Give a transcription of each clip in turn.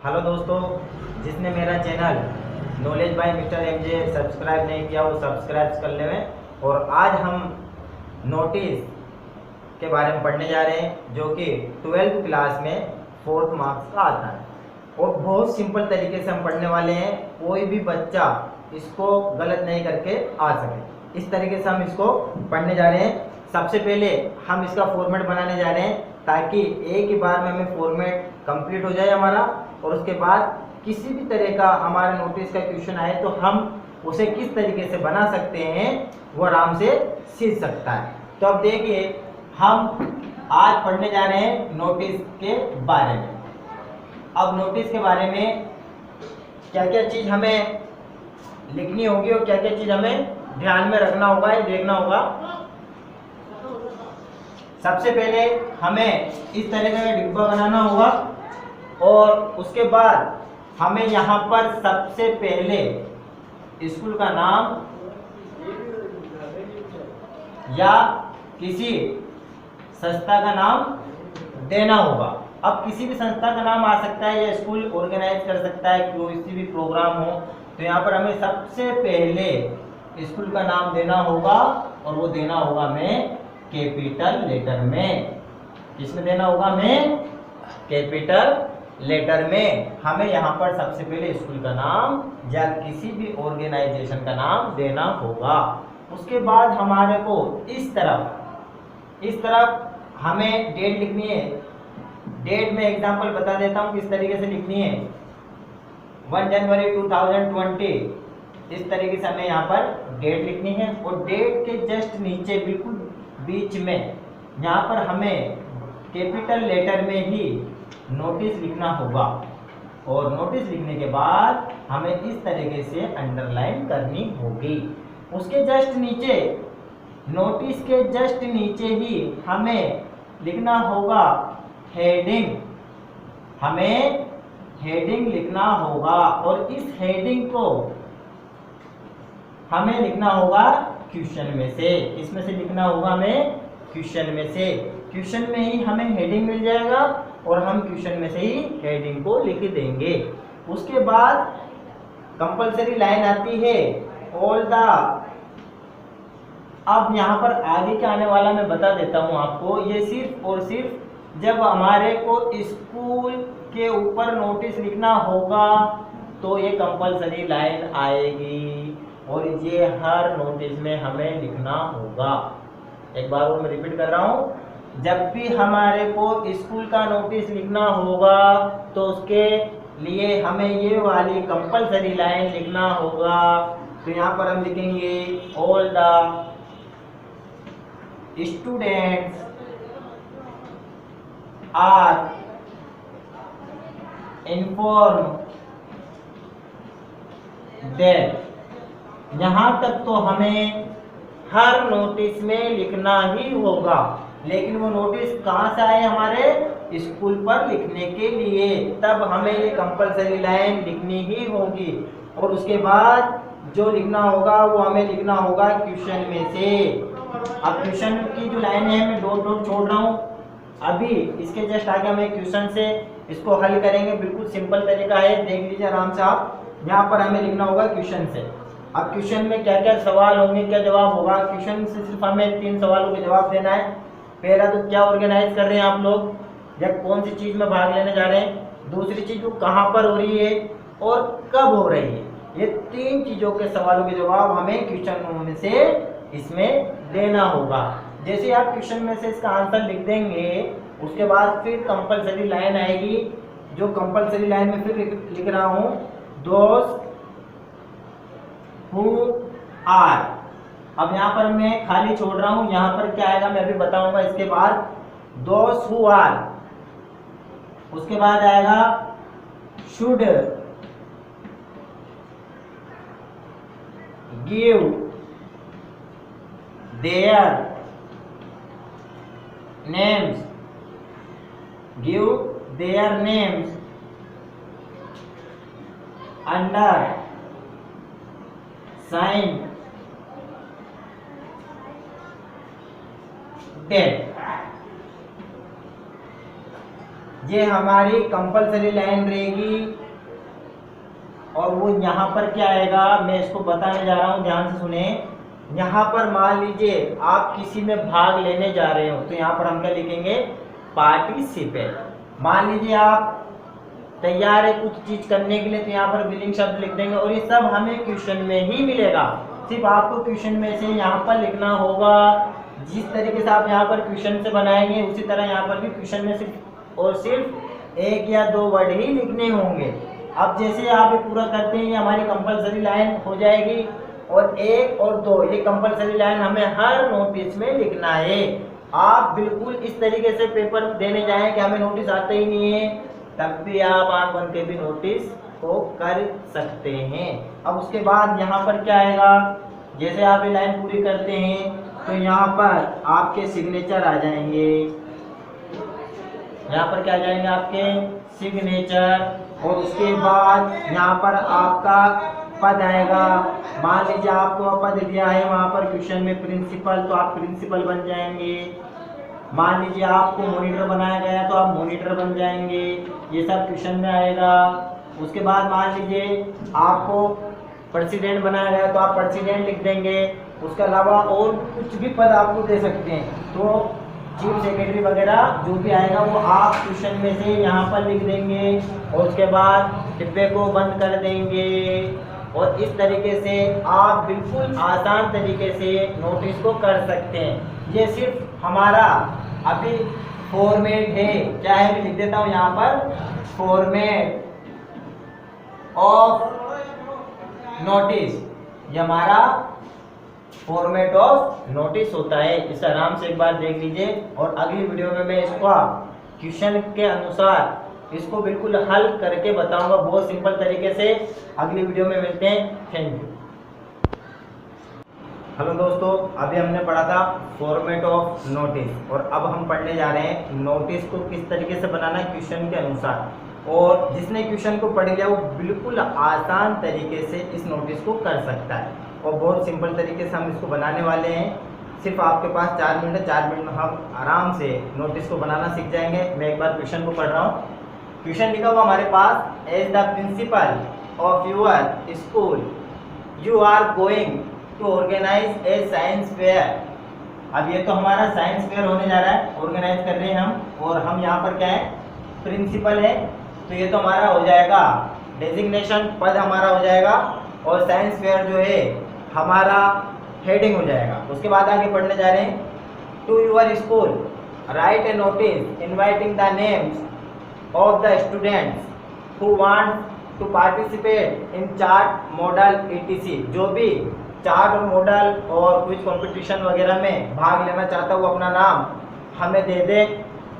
Hello दोस्तों, जिसने मेरा channel knowledge by mister MJ subscribe नहीं किया वो सब्सक्राइब कर लें। और आज हम नोटिस के बारे में पढ़ने जा रहे हैं जो कि 12th क्लास में 4th मार्क्स का आता है और बहुत सिंपल तरीके से हम पढ़ने वाले हैं। कोई भी बच्चा इसको गलत नहीं करके आ सके, इस तरीके से हम इसको पढ़ने जा रहे हैं। सबसे पहले हम इसका फॉर्मेट बनाने जा रहे हैं ताकि एक ही बार में हमें फॉर्मेट कंप्लीट हो जाए हमारा, और उसके बाद किसी भी तरह का हमारे नोटिस का क्वेश्चन आए तो हम उसे किस तरीके से बना सकते हैं वो आराम से सीख सकता है। तो अब देखिए, हम आज पढ़ने जा रहे हैं नोटिस के बारे में। अब नोटिस के बारे में क्या क्या चीज़ हमें लिखनी होगी और क्या क्या चीज़ हमें ध्यान में रखना होगा या देखना होगा। सबसे पहले हमें इस तरह का डिब्बा बनाना होगा और उसके बाद हमें यहाँ पर सबसे पहले स्कूल का नाम या किसी संस्था का नाम देना होगा। अब किसी भी संस्था का नाम आ सकता है या स्कूल ऑर्गेनाइज कर सकता है, कोई भी प्रोग्राम हो, तो यहाँ पर हमें सबसे पहले स्कूल का नाम देना होगा और वो देना होगा हमें कैपिटल लेटर में। किसमें देना होगा? हमें कैपिटल लेटर में। हमें यहाँ पर सबसे पहले स्कूल का नाम या किसी भी ऑर्गेनाइजेशन का नाम देना होगा। उसके बाद हमारे को इस तरफ हमें डेट लिखनी है। डेट में एग्जांपल बता देता हूँ किस तरीके से लिखनी है। 1 जनवरी 2020 इस तरीके से हमें यहाँ पर डेट लिखनी है और डेट के जस्ट नीचे बिल्कुल बीच में यहाँ पर हमें कैपिटल लेटर में ही नोटिस लिखना होगा। और नोटिस लिखने के बाद हमें इस तरीके से अंडरलाइन करनी होगी। उसके जस्ट नीचे, नोटिस के जस्ट नीचे ही हमें लिखना होगा हेडिंग। हमें हेडिंग लिखना होगा और इस हेडिंग को हमें लिखना होगा क्वेश्चन में से। इसमें से लिखना होगा हमें क्वेश्चन में से। क्वेश्चन में ही हमें हेडिंग मिल जाएगा और हम क्वेश्चन में से ही हेडिंग को लिख देंगे। उसके बाद कंपलसरी लाइन आती है ऑल द। अब यहाँ पर आगे क्या आने वाला मैं बता देता हूँ आपको। ये सिर्फ और सिर्फ जब हमारे को स्कूल के ऊपर नोटिस लिखना होगा तो ये कंपलसरी लाइन आएगी और ये हर नोटिस में हमें लिखना होगा। एक बार और मैं रिपीट कर रहा हूँ, जब भी हमारे को स्कूल का नोटिस लिखना होगा तो उसके लिए हमें ये वाली कंपलसरी लाइन लिखना होगा। तो यहाँ पर हम लिखेंगे all the students are inform that. यहाँ तक तो हमें हर नोटिस में लिखना ही होगा, लेकिन वो नोटिस कहाँ से आए? हमारे स्कूल पर लिखने के लिए। तब हमें ये कंपलसरी लाइन लिखनी ही होगी और उसके बाद जो लिखना होगा वो हमें लिखना होगा क्वेश्चन में से। अब क्वेश्चन की जो लाइन है मैं डॉट डॉट छोड़ रहा हूँ। अभी इसके जस्ट आगे हमें क्वेश्चन से इसको हल करेंगे। बिल्कुल सिंपल तरीका है, देख लीजिए आराम से आप। यहाँ पर हमें लिखना होगा क्वेश्चन से। अब क्वेश्चन में क्या क्या सवाल होंगे, क्या जवाब होगा। क्वेश्चन से सिर्फ हमें 3 सवालों के जवाब देना है। पहला तो क्या ऑर्गेनाइज कर रहे हैं आप लोग, या कौन सी चीज़ में भाग लेने जा रहे हैं। दूसरी चीज़ वो कहाँ पर हो रही है और कब हो रही है। ये 3 चीज़ों के सवालों के जवाब हमें क्वेश्चन में से इसमें देना होगा। जैसे आप क्वेश्चन में से इसका आंसर लिख देंगे उसके बाद फिर कंपलसरी लाइन आएगी। जो कंपलसरी लाइन में फिर लिख रहा हूँ, दोस्त हु आर। अब यहाँ पर मैं खाली छोड़ रहा हूँ, यहाँ पर क्या आएगा मैं अभी बताऊंगा। इसके बाद दोस्त हु आर, उसके बाद आएगा should give their names, give their names under sign date. ये हमारी कंपलसरी लाइन रहेगी। और वो यहाँ पर क्या आएगा, मैं इसको बताने जा रहा हूँ, ध्यान से सुने। यहाँ पर मान लीजिए आप किसी में भाग लेने जा रहे हो, तो यहाँ पर हम क्या लिखेंगे, पार्टिसिपेट। मान लीजिए आप तैयार है कुछ चीज करने के लिए, तो यहाँ पर विलिंग शब्द लिख देंगे। और ये सब हमें क्वेश्चन में ही मिलेगा, सिर्फ आपको क्वेश्चन में से यहाँ पर लिखना होगा। जिस तरीके से आप यहाँ पर क्वेश्चन से बनाएंगे, उसी तरह यहाँ पर भी क्वेश्चन में सिर्फ और सिर्फ 1 या 2 वर्ड ही लिखने होंगे। अब जैसे आप ये पूरा करते हैं, हमारी कंपलसरी लाइन हो जाएगी। और 1 और 2 ये कंपलसरी लाइन हमें हर नोटिस में लिखना है। आप बिल्कुल इस तरीके से पेपर देने जाएं कि हमें नोटिस आता ही नहीं है, तब भी आप आंख बंद के भी नोटिस को कर सकते हैं। अब उसके बाद यहाँ पर क्या आएगा, जैसे आप ये लाइन पूरी करते हैं, तो यहाँ पर आपके सिग्नेचर आ जाएंगे। यहाँ पर क्या आ जाएंगे, आपके सिग्नेचर। और उसके बाद यहाँ पर आपका पद आएगा। मान लीजिए आपको पद दिया है वहाँ पर क्वेश्चन में प्रिंसिपल, तो आप प्रिंसिपल बन जाएंगे। मान लीजिए आपको मॉनिटर बनाया गया, तो आप मॉनिटर बन जाएंगे। ये सब क्वेश्चन में आएगा। उसके बाद मान लीजिए आपको प्रेसिडेंट बनाया गया, तो आप प्रेसिडेंट लिख देंगे। उसके अलावा और कुछ भी पद आपको दे सकते हैं, तो चीफ सेक्रेटरी वगैरह जो भी आएगा वो आप क्वेश्चन में से यहाँ पर लिख देंगे। और उसके बाद डिब्बे को बंद कर देंगे। और इस तरीके से आप बिल्कुल आसान तरीके से नोटिस को कर सकते हैं। ये सिर्फ हमारा अभी फॉर्मेट है, क्या है, मैं लिख देता हूँ यहाँ पर, फॉर्मेट ऑफ नोटिस। ये हमारा फॉर्मेट ऑफ नोटिस होता है। इसे आराम से एक बार देख लीजिए। और अगली वीडियो में मैं इसको क्वेश्चन के अनुसार इसको बिल्कुल हल करके बताऊंगा, बहुत सिंपल तरीके से। अगली वीडियो में मिलते हैं। Thank you. हेलो दोस्तों, अभी हमने पढ़ा था फॉर्मेट ऑफ नोटिस, और अब हम पढ़ने जा रहे हैं नोटिस को किस तरीके से बनाना है क्वेश्चन के अनुसार। और जिसने क्वेश्चन को पढ़ लिया वो बिल्कुल आसान तरीके से इस नोटिस को कर सकता है। और बहुत सिंपल तरीके से हम इसको बनाने वाले हैं। सिर्फ आपके पास 4 मिनट है, 4 मिनट में हम आराम से नोटिस को बनाना सीख जाएंगे। मैं एक बार क्वेश्चन को पढ़ रहा हूँ। क्वेश्चन लिखा हुआ हमारे पास, as the principal of your school you are going to organise a science fair. अब ये तो हमारा साइंस फेयर होने जा रहा है, ऑर्गेनाइज कर रहे हैं हम। और हम यहाँ पर क्या है, प्रिंसिपल है, तो ये तो हमारा हो जाएगा डेजिग्नेशन, पद हमारा हो जाएगा। और साइंस फेयर जो है हमारा हेडिंग हो जाएगा। उसके बाद आगे पढ़ने जा रहे हैं, to your school write a notice inviting the names of the students who want to participate in chart model etc। जो भी चार्ट और मॉडल और कुछ कंपटीशन वगैरह में भाग लेना चाहता है वो अपना नाम हमें दे दे।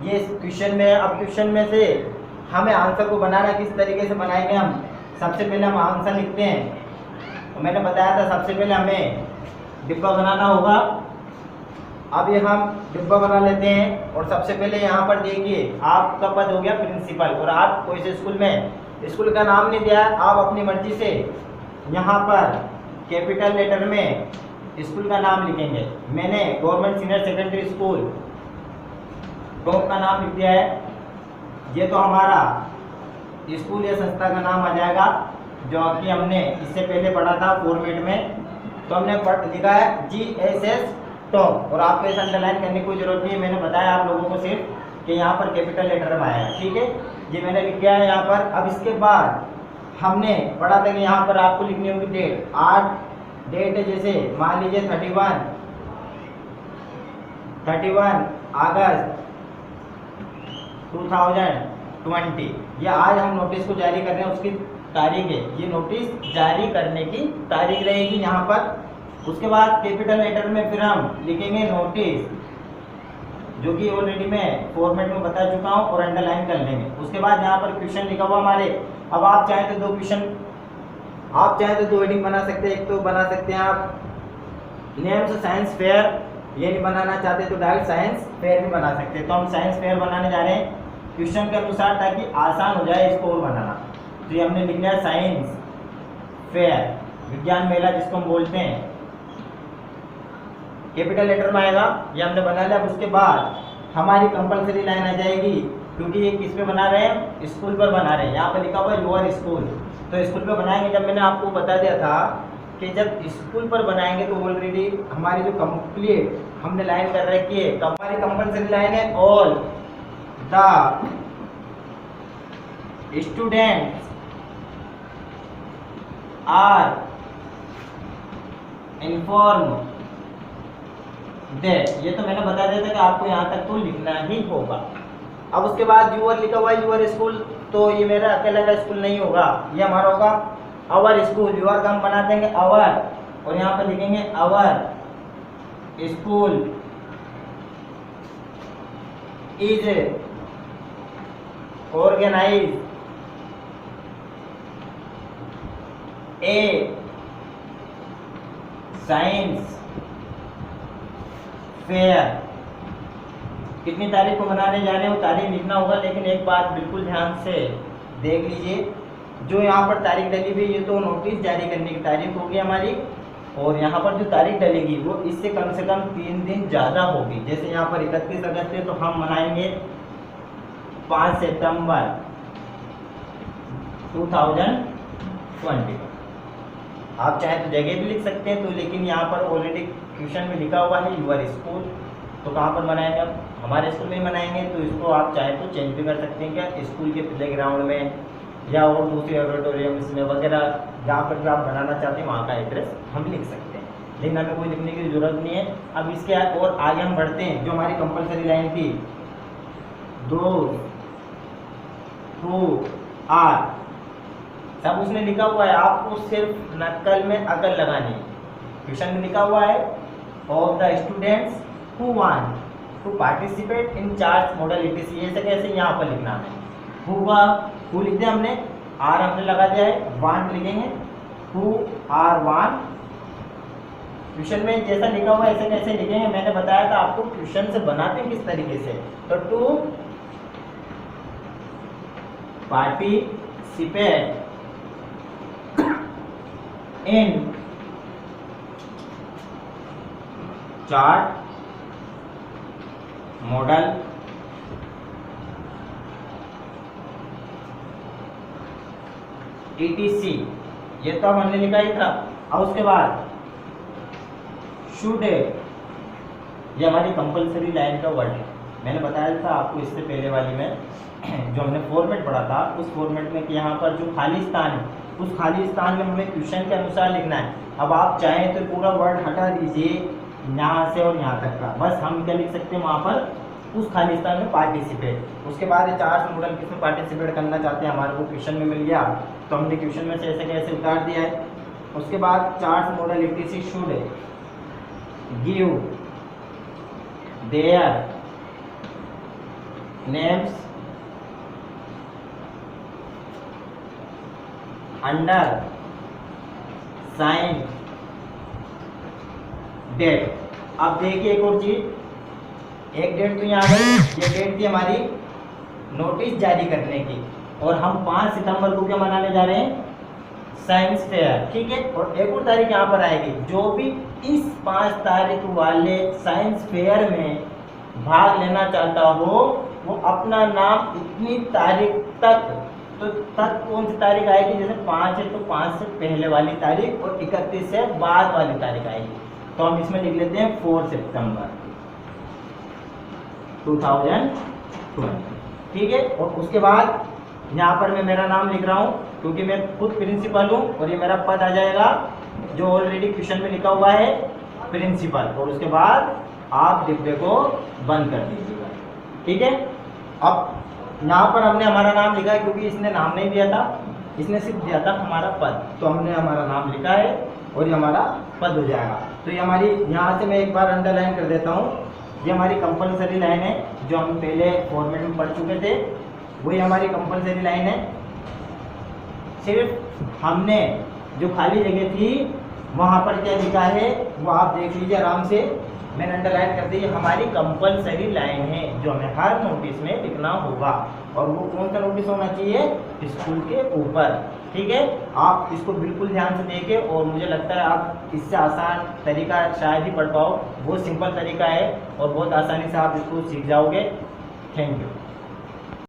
ये क्वेश्चन में, अब क्वेश्चन में से हमें आंसर को बनाना किस तरीके से बनाएंगे हम। सबसे पहले हम आंसर लिखते हैं। तो मैंने बताया था सबसे पहले हमें डिब्बा बनाना होगा। अब ये हम डिब्बा बना लेते हैं। और सबसे पहले यहाँ पर देखिए आपका पद हो गया प्रिंसिपल, और आप कोई से स्कूल में स्कूल का नाम नहीं दिया, आप अपनी मर्जी से यहाँ पर कैपिटल लेटर में स्कूल का नाम लिखेंगे। मैंने government senior secondary school top का नाम लिख दिया है। ये तो हमारा स्कूल या संस्था का नाम आ जाएगा, जो कि हमने इससे पहले पढ़ा था फॉर्मेट में। तो हमने लिखा है GSS टॉप। और आपको इसे अंडरलाइन करने की कोई जरूरत नहीं है, मैंने बताया आप लोगों को सिर्फ कि यहाँ पर कैपिटल लेटर में आएगा, ठीक है। ये मैंने लिख दिया है यहाँ पर। अब इसके बाद हमने पढ़ा था कि यहाँ पर आपको लिखनी होगी डेट। 8 डेट है, जैसे मान लीजिए 31 अगस्त 2020। ये आज हम नोटिस को जारी कर रहे हैं, उसकी तारीख है। ये नोटिस जारी करने की तारीख रहेगी यहाँ पर। उसके बाद कैपिटल लेटर में फिर हम लिखेंगे नोटिस, जो कि ऑलरेडी मैं फॉर्मेट में बता चुका हूँ, और अंडरलाइन कर लेंगे। उसके बाद यहाँ पर क्वेश्चन लिखा हुआ हमारे। अब आप चाहें तो 2 क्वेश्चन, आप चाहें तो 2 हेडिंग बना सकते हैं। एक तो बना सकते हैं आप नेम्स साइंस फेयर, ये नहीं बनाना चाहते तो डायरेक्ट साइंस फेयर भी बना सकते हैं। तो हम साइंस फेयर बनाने जा रहे हैं क्वेश्चन के अनुसार, ताकि आसान हो जाए इसको और बनाना। तो ये हमने लिख लिया साइंस फेयर, विज्ञान मेला जिसको हम बोलते हैं, कैपिटल लेटर में आएगा। ये हमने बना लिया। उसके बाद हमारी कंपलसरी लाइन आ जाएगी, क्योंकि ये किस पे बना रहे हैं, स्कूल पर बना रहे हैं। यहाँ पर लिखा हुआ है योर स्कूल, तो स्कूल पे बनाएंगे। जब मैंने आपको बता दिया था कि जब स्कूल पर बनाएंगे तो ऑलरेडी हमारी जो कंप्लीट हमने लाइन कर रखी है, हमारी कंपलसरी लाइन है, all the students are inform that. ये तो मैंने बता दिया था कि आपको यहाँ तक तो लिखना ही होगा। अब उसके बाद यूर लिखा हुआ है यूर स्कूल, तो ये मेरा अकेला का स्कूल नहीं होगा, ये हमारा होगा आवर स्कूल। यूर का हम बना देंगे आवर, और यहाँ पर लिखेंगे our school is organise a science fair. कितनी तारीख को मनाने जा रहे हैं वो तारीख लिखना होगा, लेकिन एक बात बिल्कुल ध्यान से देख लीजिए, जो यहाँ पर तारीख डली हुई ये तो नोटिस जारी करने की तारीख होगी हमारी, और यहाँ पर जो तारीख डलेगी वो इससे कम से कम 3 दिन ज़्यादा होगी। जैसे यहाँ पर 31 अगस्त है तो हम मनाएंगे 5 सितंबर 2020। आप चाहे तो जगह भी लिख सकते हैं, तो लेकिन यहाँ पर ऑलरेडी क्वेश्चन में लिखा हुआ है यूर स्कूल, तो कहाँ पर मनाएंगे हम, हमारे स्कूल में ही मनाएंगे। तो इसको आप चाहे तो चेंज भी कर सकते हैं, क्या स्कूल के प्लेग्राउंड में या और दूसरे ऑडिटोरियम्स में वगैरह, जहाँ पर भी आप बनाना चाहते हैं वहाँ का एड्रेस हम लिख सकते हैं, लेकिन हमें कोई लिखने की ज़रूरत नहीं है। अब इसके और आगे हम बढ़ते हैं। जो हमारी कंपलसरी लाइन थी, दो टू आर सब उसने लिखा हुआ है, आपको सिर्फ नक्कल में अकल लगानी है। क्वेश्चन में लिखा हुआ है of the students who want to participate in charge model ETC। ये कैसे यहाँ पर लिखना है, हु लिख दिया हमने, आर हमने लगा दिया है, वांट लिखेंगे हु आर वांट। क्वेश्चन में जैसा लिखा हुआ है ऐसे कैसे लिखेंगे, मैंने बताया था आपको क्वेश्चन से बनाते हैं किस तरीके से। तो to participate in chart model ETC, ये तो हमने लिखा ही था। और उसके बाद शुड, ये हमारी कंपलसरी लाइन का वर्ड है। मैंने बताया था आपको इससे पहले वाली में जो हमने फॉर्मेट पढ़ा था, उस फॉर्मेट में कि यहाँ पर जो खाली स्थान है उस खाली स्थान में हमें क्वेश्चन के अनुसार लिखना है। अब आप चाहें तो पूरा वर्ड हटा दीजिए यहाँ से और यहाँ तक का, बस हम क्या लिख सकते हैं वहाँ पर उस खाली स्थान में पार्टिसिपेट। उसके बाद ये चार्ज मॉडल किसमें पार्टिसिपेट करना चाहते हैं, हमारे को क्वेश्चन में मिल गया, तो हमने क्वेश्चन में से ऐसे कैसे उतार दिया है। उसके बाद charge model ETC should give their names under sign date. अब देखिए एक और चीज, एक डेट तो यहाँ गई, ये डेट थी हमारी नोटिस जारी करने की, और हम 5 सितंबर को क्या मनाने जा रहे हैं, साइंस फेयर, ठीक है। और एक और तारीख यहाँ पर आएगी, जो भी इस 5 तारीख वाले साइंस फेयर में भाग लेना चाहता हो वो अपना नाम इतनी तारीख तक, तो तक कौन सी तारीख आएगी, जैसे 5 है तो 5 से पहले वाली तारीख, और 31 से बाद वाली तारीख आएगी। तो हम इसमें लिख लेते हैं 4 सितंबर 2020, ठीक है। और उसके बाद यहाँ पर मैं मेरा नाम लिख रहा हूँ क्योंकि मैं खुद प्रिंसिपल हूँ, और ये मेरा पद आ जाएगा जो ऑलरेडी क्वेश्चन में लिखा हुआ है, प्रिंसिपल। और उसके बाद आप डिब्बे को बंद कर दीजिएगा, ठीक है। अब यहाँ पर हमने हमारा नाम लिखा है क्योंकि इसने नाम नहीं दिया था, इसने सिर्फ दिया था हमारा पद, तो हमने हमारा नाम लिखा है और ये हमारा पद हो जाएगा। तो ये हमारी, यहाँ से मैं एक बार अंडरलाइन कर देता हूँ, ये हमारी कंपलसरी लाइन है जो हम पहले फॉर्मेट में पढ़ चुके थे, वही हमारी कंपलसरी लाइन है। सिर्फ हमने जो खाली जगह थी वहाँ पर क्या लिखा है वो आप देख लीजिए आराम से, मैंने अंडरलाइन कर दी, हमारी कंपलसरी लाइन है जो हमें हर नोटिस में लिखना होगा। और वो कौन सा नोटिस होना चाहिए, स्कूल के ऊपर, ठीक है। आप इसको बिल्कुल ध्यान से देखें, और मुझे लगता है आप इससे आसान तरीका शायद ही पढ़ पाओ, बहुत सिंपल तरीका है और बहुत आसानी से आप इसको सीख जाओगे। Thank you.